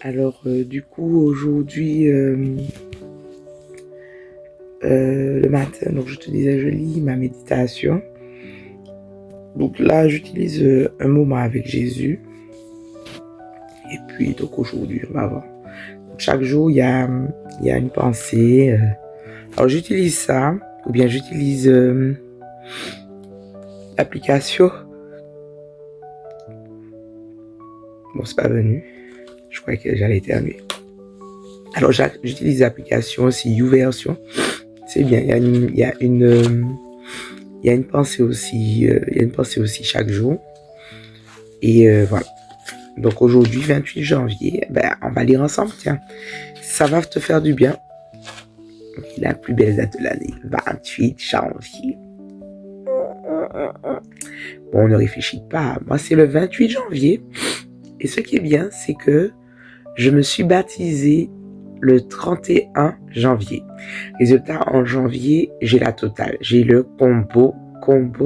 Alors, du coup, aujourd'hui, le matin, donc je te disais, je lis ma méditation. Donc là, j'utilise un moment avec Jésus. Et puis, donc aujourd'hui, on va voir. Donc, chaque jour, il y a une pensée. Alors, j'utilise ça, ou bien j'utilise l'application. Bon, c'est pas venu. Je croyais que j'allais éternuer. Alors, j'utilise l'application aussi YouVersion. C'est bien, il y a une pensée aussi, il y a une pensée aussi chaque jour. Et voilà. Donc aujourd'hui, 28 janvier, on va lire ensemble, tiens. Ça va te faire du bien. La plus belle date de l'année, 28 janvier. Bon, on ne réfléchit pas. Moi, c'est le 28 janvier. Et ce qui est bien, c'est que je me suis baptisé le 31 janvier. Résultat, en janvier, j'ai la totale. J'ai le combo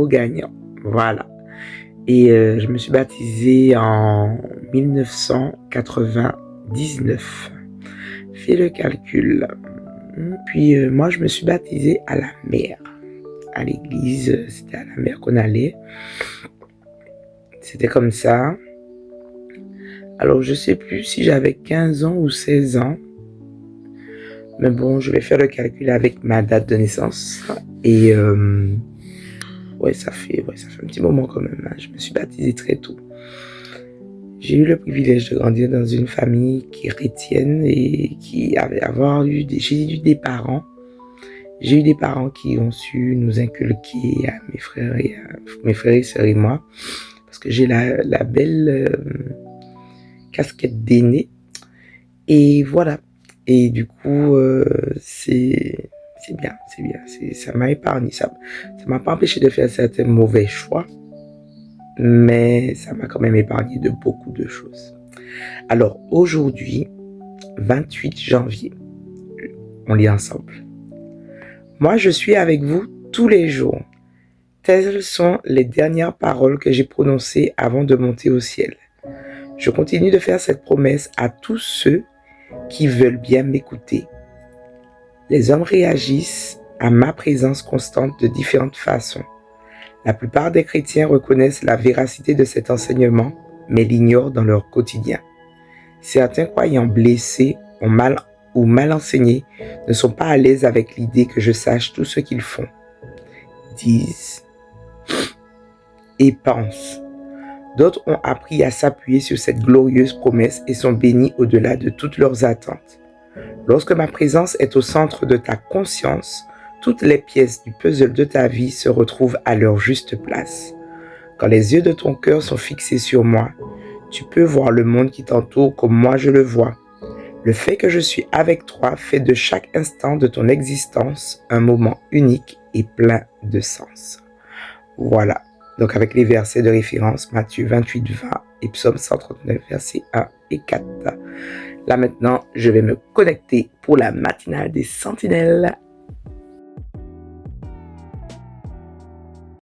gagnant. Voilà. Et je me suis baptisé en 1999. Fais le calcul. Puis moi, je me suis baptisé à la mer. À l'église, c'était à la mer qu'on allait. C'était comme ça. Alors, je sais plus si j'avais 15 ans ou 16 ans. Mais bon, je vais faire le calcul avec ma date de naissance. Et ça fait un petit moment quand même. Hein. Je me suis baptisé très tôt. J'ai eu le privilège de grandir dans une famille qui est chrétienne et qui j'ai eu des parents. J'ai eu des parents qui ont su nous inculquer à mes frères et sœurs et moi. Parce que j'ai la belle casquette d'aîné. Et voilà. Et du coup, c'est bien. Ça m'a épargné. Ça m'a pas empêché de faire certains mauvais choix. Mais ça m'a quand même épargné de beaucoup de choses. Alors aujourd'hui, 28 janvier, on lit ensemble. Moi, je suis avec vous tous les jours. Telles sont les dernières paroles que j'ai prononcées avant de monter au ciel. Je continue de faire cette promesse à tous ceux qui veulent bien m'écouter. Les hommes réagissent à ma présence constante de différentes façons. La plupart des chrétiens reconnaissent la véracité de cet enseignement, mais l'ignorent dans leur quotidien. Certains croyants blessés ou mal enseignés ne sont pas à l'aise avec l'idée que je sache tout ce qu'ils font, disent et pensent. D'autres ont appris à s'appuyer sur cette glorieuse promesse et sont bénis au-delà de toutes leurs attentes. Lorsque ma présence est au centre de ta conscience, toutes les pièces du puzzle de ta vie se retrouvent à leur juste place. Quand les yeux de ton cœur sont fixés sur moi, tu peux voir le monde qui t'entoure comme moi je le vois. Le fait que je suis avec toi fait de chaque instant de ton existence un moment unique et plein de sens. Voilà. Donc avec les versets de référence, Matthieu 28, 20 et Psaume 139, versets 1 et 4. Là maintenant, je vais me connecter pour la matinale des sentinelles